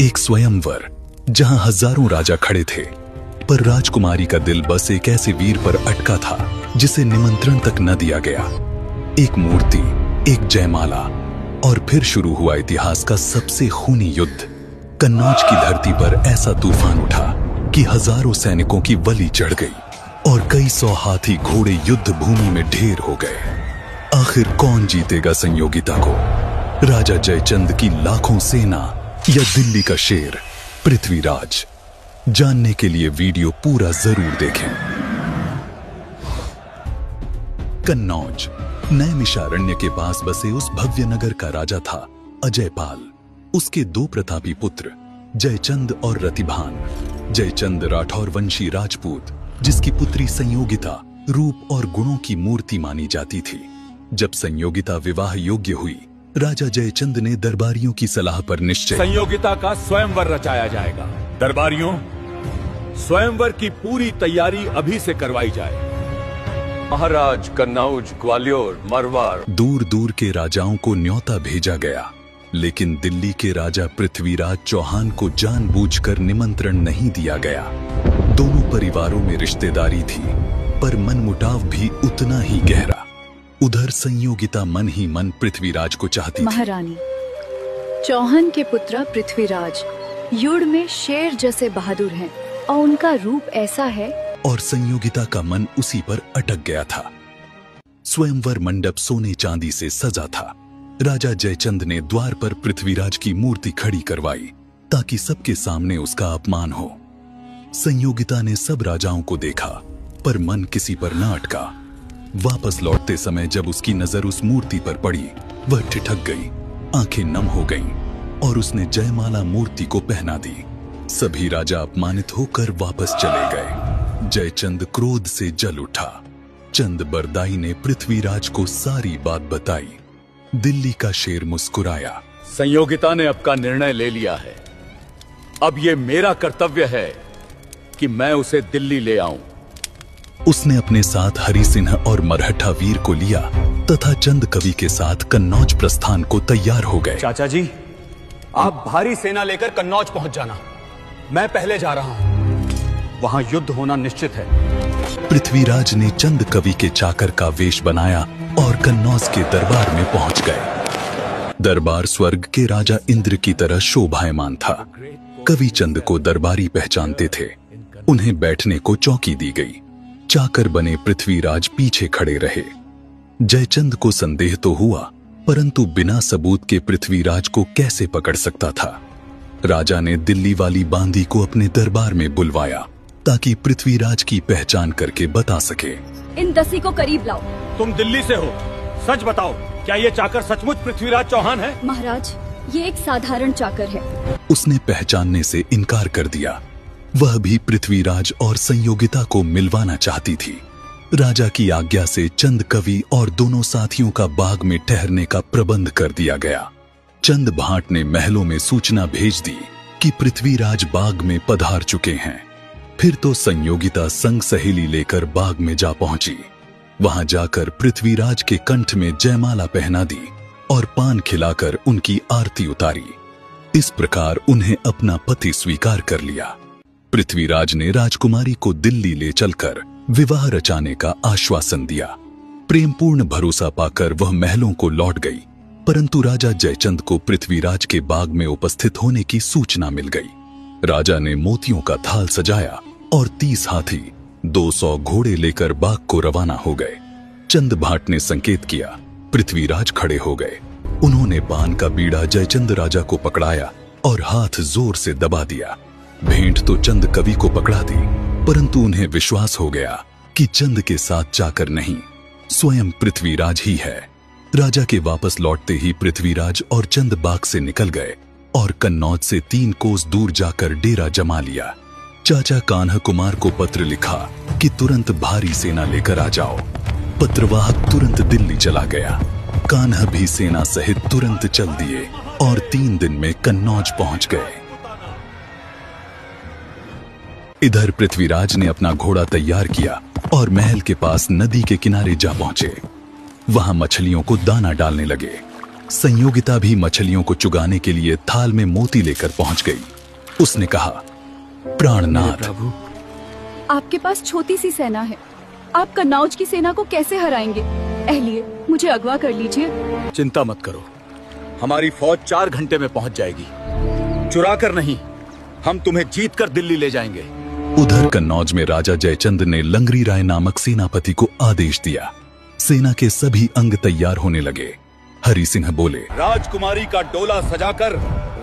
एक स्वयंवर जहां हजारों राजा खड़े थे, पर राजकुमारी का दिल बस एक ऐसे वीर पर अटका था जिसे निमंत्रण तक न दिया गया। एक मूर्ति, एक जयमाला, और फिर शुरू हुआ इतिहास का सबसे खूनी युद्ध। कन्नौज की धरती पर ऐसा तूफान उठा कि हजारों सैनिकों की बलि चढ़ गई और कई सौ हाथी घोड़े युद्ध भूमि में ढेर हो गए। आखिर कौन जीतेगा संयोगिता को, राजा जयचंद की लाखों सेना या दिल्ली का शेर पृथ्वीराज? जानने के लिए वीडियो पूरा जरूर देखें। कन्नौज नैमिषारण्य के पास बसे उस भव्य नगर का राजा था अजयपाल। उसके दो प्रतापी पुत्र जयचंद और रतिभान। जयचंद राठौर वंशी राजपूत, जिसकी पुत्री संयोगिता रूप और गुणों की मूर्ति मानी जाती थी। जब संयोगिता विवाह योग्य हुई, राजा जयचंद ने दरबारियों की सलाह पर निश्चय संयोगिता का स्वयंवर रचाया जाएगा। दरबारियों, स्वयंवर की पूरी तैयारी अभी से करवाई जाए। महाराज, कन्नौज, ग्वालियर, मरवाड़, दूर दूर के राजाओं को न्योता भेजा गया, लेकिन दिल्ली के राजा पृथ्वीराज चौहान को जानबूझकर निमंत्रण नहीं दिया गया। दोनों परिवारों में रिश्तेदारी थी, पर मनमुटाव भी उतना ही गहरा। उधर संयोगिता मन ही मन पृथ्वीराज को चाहती थी। महारानी, चौहान के पुत्र पृथ्वीराज युद्ध में शेर जैसे बहादुर हैं और उनका रूप ऐसा है। और संयोगिता का मन उसी पर अटक गया था। स्वयंवर मंडप सोने चांदी से सजा था। राजा जयचंद ने द्वार पर पृथ्वीराज की मूर्ति खड़ी करवाई ताकि सबके सामने उसका अपमान हो। संयोगिता ने सब राजाओं को देखा, पर मन किसी पर न अटका। वापस लौटते समय जब उसकी नजर उस मूर्ति पर पड़ी, वह ठिठक गई, आंखें नम हो गईं और उसने जयमाला मूर्ति को पहना दी। सभी राजा अपमानित होकर वापस चले गए। जयचंद क्रोध से जल उठा। चंद बरदाई ने पृथ्वीराज को सारी बात बताई। दिल्ली का शेर मुस्कुराया। संयोगिता ने आपका निर्णय ले लिया है। अब ये मेरा कर्तव्य है कि मैं उसे दिल्ली ले आऊं। उसने अपने साथ हरि सिंह और मरहट्ठा वीर को लिया तथा चंद कवि के साथ कन्नौज प्रस्थान को तैयार हो गए। चाचा जी, आप भारी सेना लेकर कन्नौज पहुंच जाना। मैं पहले जा रहा हूं। वहां युद्ध होना निश्चित है। पृथ्वीराज ने चंद कवि के चाकर का वेश बनाया और कन्नौज के दरबार में पहुंच गए। दरबार स्वर्ग के राजा इंद्र की तरह शोभायमान था। कवि चंद को दरबारी पहचानते थे। उन्हें बैठने को चौकी दी गई। चाकर बने पृथ्वीराज पीछे खड़े रहे। जयचंद को संदेह तो हुआ, परंतु बिना सबूत के पृथ्वीराज को कैसे पकड़ सकता था। राजा ने दिल्ली वाली बांदी को अपने दरबार में बुलवाया ताकि पृथ्वीराज की पहचान करके बता सके। इन दसी को करीब लाओ। तुम दिल्ली से हो, सच बताओ, क्या ये चाकर सचमुच पृथ्वीराज चौहान है? महाराज, ये एक साधारण चाकर है। उसने पहचानने से इनकार कर दिया। वह भी पृथ्वीराज और संयोगिता को मिलवाना चाहती थी। राजा की आज्ञा से चंद कवि और दोनों साथियों का बाग में ठहरने का प्रबंध कर दिया गया। चंद भाट ने महलों में सूचना भेज दी कि पृथ्वीराज बाग में पधार चुके हैं। फिर तो संयोगिता संग सहेली लेकर बाग में जा पहुंची। वहां जाकर पृथ्वीराज के कंठ में जयमाला पहना दी और पान खिलाकर उनकी आरती उतारी। इस प्रकार उन्हें अपना पति स्वीकार कर लिया। पृथ्वीराज ने राजकुमारी को दिल्ली ले चलकर विवाह रचाने का आश्वासन दिया। प्रेमपूर्ण भरोसा पाकर वह महलों को लौट गई, परंतु राजा जयचंद को पृथ्वीराज के बाग में उपस्थित होने की सूचना मिल गई। राजा ने मोतियों का थाल सजाया और 30 हाथी, 200 घोड़े लेकर बाग को रवाना हो गए। चंद भाट ने संकेत किया, पृथ्वीराज खड़े हो गए। उन्होंने पान का बीड़ा जयचंद राजा को पकड़ाया और हाथ जोर से दबा दिया। भेंट तो चंद कवि को पकड़ा दी, परंतु उन्हें विश्वास हो गया कि चंद के साथ चाकर नहीं, स्वयं पृथ्वीराज ही है। राजा के वापस लौटते ही पृथ्वीराज और चंद बाग से निकल गए और कन्नौज से 3 कोस दूर जाकर डेरा जमा लिया। चाचा कान्ह कुमार को पत्र लिखा कि तुरंत भारी सेना लेकर आ जाओ। पत्रवाहक तुरंत दिल्ली चला गया। कान्ह भी सेना सहित तुरंत चल दिए और 3 दिन में कन्नौज पहुंच गए। इधर पृथ्वीराज ने अपना घोड़ा तैयार किया और महल के पास नदी के किनारे जा पहुंचे। वहां मछलियों को दाना डालने लगे। संयोगिता भी मछलियों को चुगाने के लिए थाल में मोती लेकर पहुंच गई। उसने कहा, प्राणनाथ प्रभु, आपके पास छोटी सी सेना है, आप कन्नौज की सेना को कैसे हराएंगे? एहलिए, मुझे अगवा कर लीजिए। चिंता मत करो, हमारी फौज 4 घंटे में पहुंच जाएगी। चुरा कर नहीं, हम तुम्हें जीत कर दिल्ली ले जाएंगे। उधर कन्नौज में राजा जयचंद ने लंगरी राय नामक सेनापति को आदेश दिया। सेना के सभी अंग तैयार होने लगे। हरि सिंह बोले, राजकुमारी का डोला सजाकर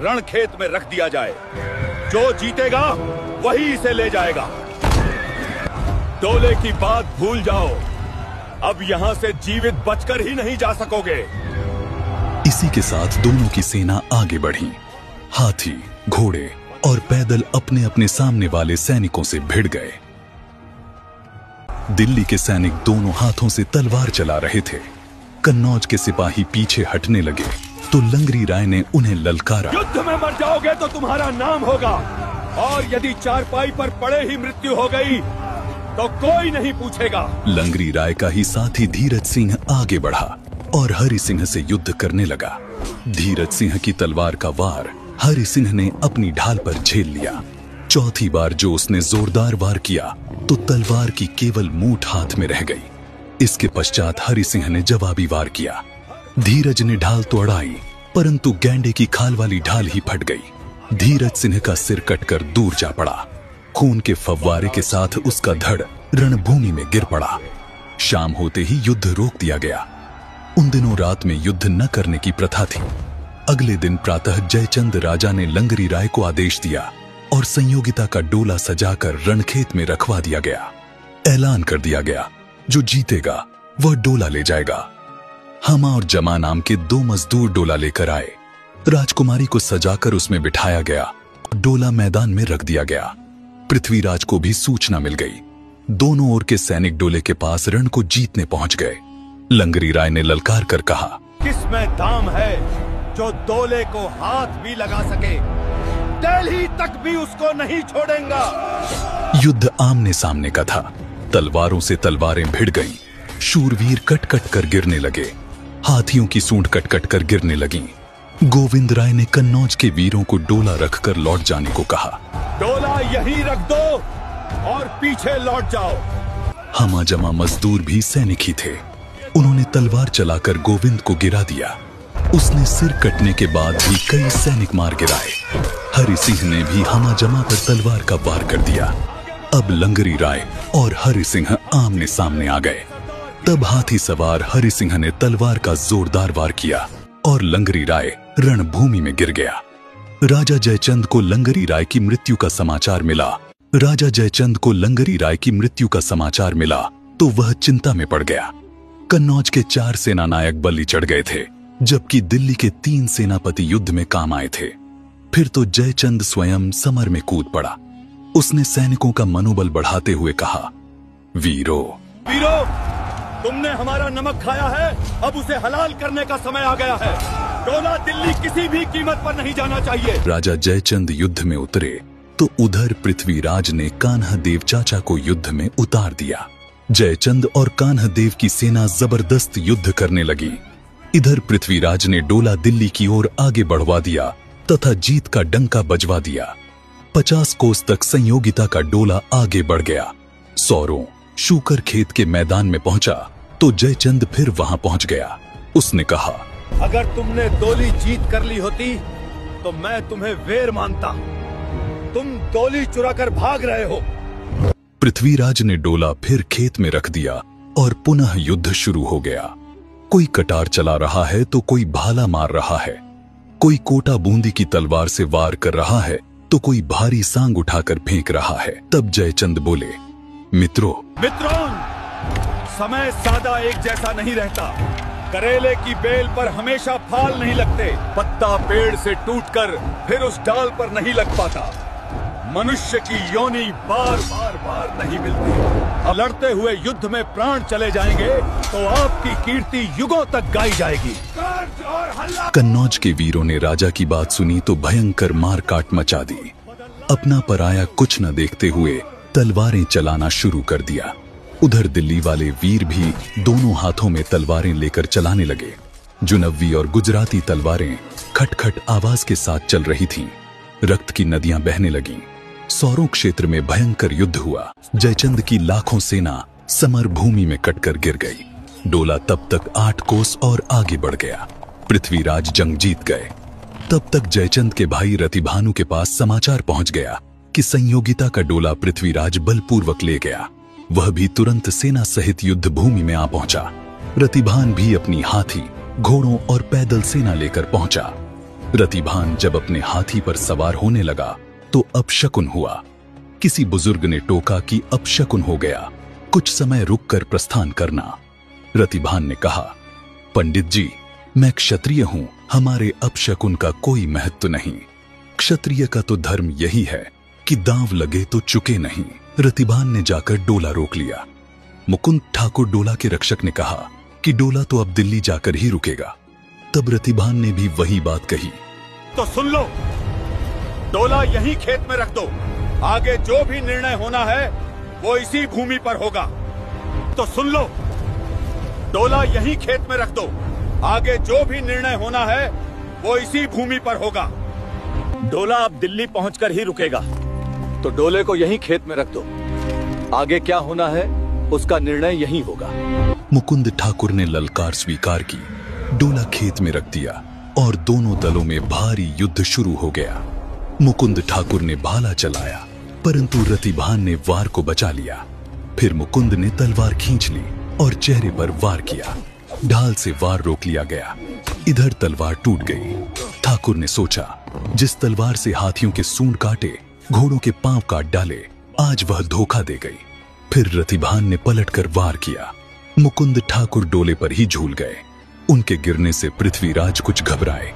रणखेत में रख दिया जाए। जो जीतेगा वही इसे ले जाएगा। डोले की बात भूल जाओ, अब यहाँ से जीवित बचकर ही नहीं जा सकोगे। इसी के साथ दोनों की सेना आगे बढ़ी। हाथी, घोड़े और पैदल अपने अपने सामने वाले सैनिकों से भिड़ गए। दिल्ली के सैनिक दोनों हाथों से तलवार चला रहे थे। कन्नौज के सिपाही पीछे हटने लगे तो लंगरी राय ने उन्हें ललकारा, युद्ध में मर जाओगे तो तुम्हारा नाम होगा, और यदि चारपाई पर पड़े ही मृत्यु हो गई तो कोई नहीं पूछेगा। लंगरी राय का ही साथी धीरज सिंह आगे बढ़ा और हरि सिंह से युद्ध करने लगा। धीरज सिंह की तलवार का वार हरि सिंह ने अपनी ढाल पर झेल लिया। चौथी बार जो उसने जोरदार वार किया तो तलवार की केवल मूठ हाथ में रह गई। इसके पश्चात हरि सिंह ने जवाबी वार किया। धीरज ने ढाल तो अड़ाई, परंतु गैंडे की खाल वाली ढाल ही फट गई। धीरज सिंह का सिर कटकर दूर जा पड़ा। खून के फव्वारे के साथ उसका धड़ रणभूमि में गिर पड़ा। शाम होते ही युद्ध रोक दिया गया। उन दिनों रात में युद्ध न करने की प्रथा थी। अगले दिन प्रातः जयचंद राजा ने लंगरी राय को आदेश दिया और संयोगिता का डोला सजाकर रणखेत में रखवा दिया गया। ऐलान कर दिया गया, जो जीतेगा वह डोला ले जाएगा। हमा और जमा नाम के 2 मजदूर डोला लेकर आए। राजकुमारी को सजाकर उसमें बिठाया गया। डोला मैदान में रख दिया गया। पृथ्वीराज को भी सूचना मिल गई। दोनों ओर के सैनिक डोले के पास रण को जीतने पहुंच गए। लंगरी राय ने ललकार कर कहा, किसमें दाम है जो डोले को हाथ भी लगा सके? दिल्ली तक भी उसको नहीं छोड़ेगा। युद्ध आमने सामने का था। तलवारों से तलवारें भिड़ गईं। शूरवीर कट कट कर गिरने लगे। हाथियों की सूंड कट कट कर गिरने लगीं। गोविंद राय ने कन्नौज के वीरों को डोला रखकर लौट जाने को कहा। डोला यहीं रख दो और पीछे लौट जाओ। हमा जमा मजदूर भी सैनिक ही थे। उन्होंने तलवार चलाकर गोविंद को गिरा दिया। उसने सिर कटने के बाद भी कई सैनिक मार गिराए। हरि सिंह ने भी हमा जमा पर तलवार का वार कर दिया। अब लंगरी राय और हरि सिंह आमने सामने आ गए। तब हाथी सवार हरि सिंह ने तलवार का जोरदार वार किया और लंगरी राय रणभूमि में गिर गया। राजा जयचंद को लंगरी राय की मृत्यु का समाचार मिला। राजा जयचंद को लंगरी राय की मृत्यु का समाचार मिला तो वह चिंता में पड़ गया। कन्नौज के 4 सेनानायक बलि चढ़ गए थे, जबकि दिल्ली के 3 सेनापति युद्ध में काम आए थे। फिर तो जयचंद स्वयं समर में कूद पड़ा। उसने सैनिकों का मनोबल बढ़ाते हुए कहा, वीरो वीरो, तुमने हमारा नमक खाया है, अब उसे हलाल करने का समय आ गया है। डोला दिल्ली किसी भी कीमत पर नहीं जाना चाहिए। राजा जयचंद युद्ध में उतरे तो उधर पृथ्वीराज ने कान्हा देव चाचा को युद्ध में उतार दिया। जयचंद और कान्हा देव की सेना जबरदस्त युद्ध करने लगी। इधर पृथ्वीराज ने डोला दिल्ली की ओर आगे बढ़वा दिया तथा जीत का डंका बजवा दिया। 50 कोस तक संयोगिता का डोला आगे बढ़ गया। सौरों शूकर खेत के मैदान में पहुंचा तो जयचंद फिर वहां पहुंच गया। उसने कहा, अगर तुमने डोली जीत कर ली होती तो मैं तुम्हें वीर मानता। तुम डोली चुराकर भाग रहे हो। पृथ्वीराज ने डोला फिर खेत में रख दिया और पुनः युद्ध शुरू हो गया। कोई कटार चला रहा है तो कोई भाला मार रहा है। कोई कोटा बूंदी की तलवार से वार कर रहा है तो कोई भारी सांग उठाकर फेंक रहा है। तब जयचंद बोले, मित्रों, समय सादा एक जैसा नहीं रहता। करेले की बेल पर हमेशा फाल नहीं लगते। पत्ता पेड़ से टूटकर फिर उस डाल पर नहीं लग पाता। मनुष्य की योनि बार बार बार नहीं मिलती। लड़ते हुए युद्ध में प्राण चले जाएंगे तो आपकी कीर्ति युगों तक गाई जाएगी। कन्नौज के वीरों ने राजा की बात सुनी तो भयंकर मार काट मचा दी। अपना पराया कुछ न देखते हुए तलवारें चलाना शुरू कर दिया। उधर दिल्ली वाले वीर भी दोनों हाथों में तलवारें लेकर चलाने लगे। जुनव्वी और गुजराती तलवारें खटखट आवाज के साथ चल रही थीं। रक्त की नदियां बहने लगीं। सौरों क्षेत्र में भयंकर युद्ध हुआ। जयचंद की लाखों सेना समर भूमि में कटकर गिर गई। डोला तब तक 8 कोस और आगे बढ़ गया। पृथ्वीराज जंग जीत गए। तब तक जयचंद के भाई रतिभानु के पास समाचार पहुंच गया कि संयोगिता का डोला पृथ्वीराज बलपूर्वक ले गया। वह भी तुरंत सेना सहित युद्ध भूमि में आ पहुंचा। रतिभान भी अपनी हाथी, घोड़ों और पैदल सेना लेकर पहुंचा। रतिभान जब अपने हाथी पर सवार होने लगा तो अपशकुन हुआ। किसी बुजुर्ग ने टोका कि अपशकुन हो गया, कुछ समय रुककर प्रस्थान करना। रतिभान ने कहा, पंडित जी, मैं क्षत्रिय हूं, हमारे अपशकुन का कोई महत्व नहीं। क्षत्रिय का तो धर्म यही है कि दांव लगे तो चुके नहीं। रतिभान ने जाकर डोला रोक लिया। मुकुंद ठाकुर डोला के रक्षक ने कहा कि डोला तो अब दिल्ली जाकर ही रुकेगा। तब रतिभान ने भी वही बात कही। तो सुन लो, डोला यहीं खेत में रख दो। आगे जो भी निर्णय होना है वो इसी भूमि पर होगा। तो सुन लो, डोला यहीं खेत में रख दो। आगे जो भी निर्णय होना है वो इसी भूमि पर होगा। डोला अब दिल्ली पहुंचकर ही रुकेगा, तो डोले को यहीं खेत में रख दो। आगे क्या होना है उसका निर्णय यहीं होगा। मुकुंद ठाकुर ने ललकार स्वीकार की। डोला खेत में रख दिया और दोनों दलों में भारी युद्ध शुरू हो गया। मुकुंद ठाकुर ने भाला चलाया, परंतु रतिभान ने वार को बचा लिया। फिर मुकुंद ने तलवार खींच ली और चेहरे पर वार किया। ढाल से वार रोक लिया गया। इधर तलवार टूट गई। ठाकुर ने सोचा, जिस तलवार से हाथियों के सूंड काटे, घोड़ों के पांव काट डाले, आज वह धोखा दे गई। फिर रतिभान ने पलटकर वार किया। मुकुंद ठाकुर डोले पर ही झूल गए। उनके गिरने से पृथ्वीराज कुछ घबराए।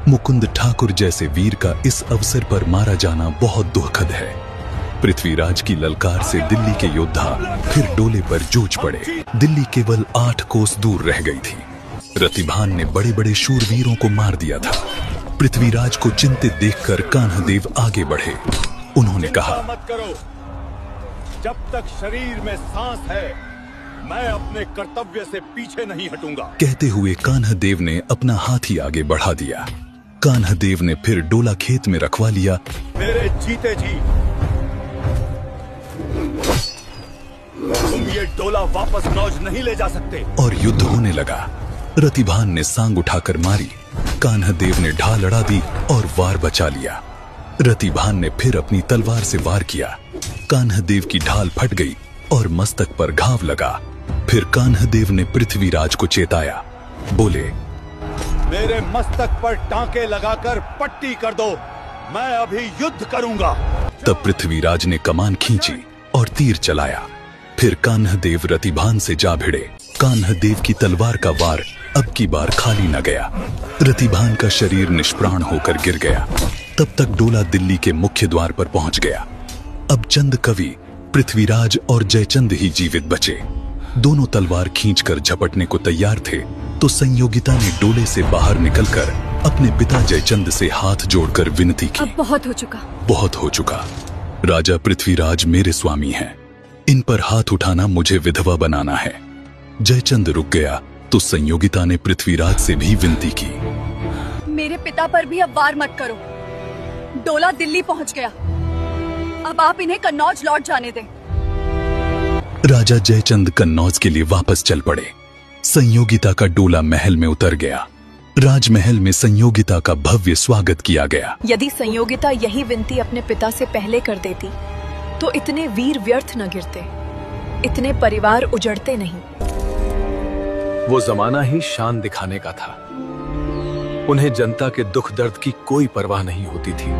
मुकुंद ठाकुर जैसे वीर का इस अवसर पर मारा जाना बहुत दुखद है। पृथ्वीराज की ललकार से दिल्ली के योद्धा फिर डोले पर जूझ पड़े। दिल्ली केवल 8 कोस दूर रह गई थी। रतिभान ने बड़े बड़े शूरवीरों को मार दिया था। पृथ्वीराज को चिंतित देखकर कान्हदेव आगे बढ़े। उन्होंने कहा, मत करो, जब तक शरीर में सांस है मैं अपने कर्तव्य से पीछे नहीं हटूंगा। कहते हुए कान्हदेव ने अपना हाथी आगे बढ़ा दिया। कान्हदेव ने फिर डोला खेत में रखवा लिया। मेरे जीते जी तुम ये डोला वापस नौज नहीं ले जा सकते। और युद्ध होने लगा। रतिभान ने सांग उठाकर मारी। कान्हदेव ने ढाल अड़ा दी और वार बचा लिया। रतिभान ने फिर अपनी तलवार से वार किया। कान्हदेव की ढाल फट गई और मस्तक पर घाव लगा। फिर कान्हदेव ने पृथ्वीराज को चेताया। बोले, मेरे मस्तक पर टांके लगाकर पट्टी कर दो, मैं अभी युद्ध करूंगा। तब पृथ्वीराज ने कमान खींची और तीर चलाया। फिर कान्हदेव रतिभान से जा भिड़े। कान्हदेव की तलवार का वार अब की बार खाली न गया। रतिभान का शरीर निष्प्राण होकर गिर गया। तब तक डोला दिल्ली के मुख्य द्वार पर पहुंच गया। अब चंद कवि, पृथ्वीराज और जयचंद ही जीवित बचे। दोनों तलवार खींचकर झपटने को तैयार थे तो संयोगिता ने डोले से बाहर निकलकर अपने पिता जयचंद से हाथ जोड़कर विनती की। अब बहुत हो चुका। बहुत हो चुका। राजा पृथ्वीराज मेरे स्वामी हैं। इन पर हाथ उठाना मुझे विधवा बनाना है। जयचंद रुक गया तो संयोगिता ने पृथ्वीराज से भी विनती की। मेरे पिता पर भी अब वार मत करो। डोला दिल्ली पहुंच गया। अब आप इन्हें कन्नौज लौट जाने दें। राजा जयचंद कन्नौज के लिए वापस चल पड़े। संयोगिता का डोला महल में उतर गया। राजमहल में संयोगिता का भव्य स्वागत किया गया। यदि संयोगिता यही विनती अपने पिता से पहले कर देती तो इतने वीर व्यर्थ न गिरते, इतने परिवार उजड़ते नहीं। वो जमाना ही शान दिखाने का था। उन्हें जनता के दुख दर्द की कोई परवाह नहीं होती थी।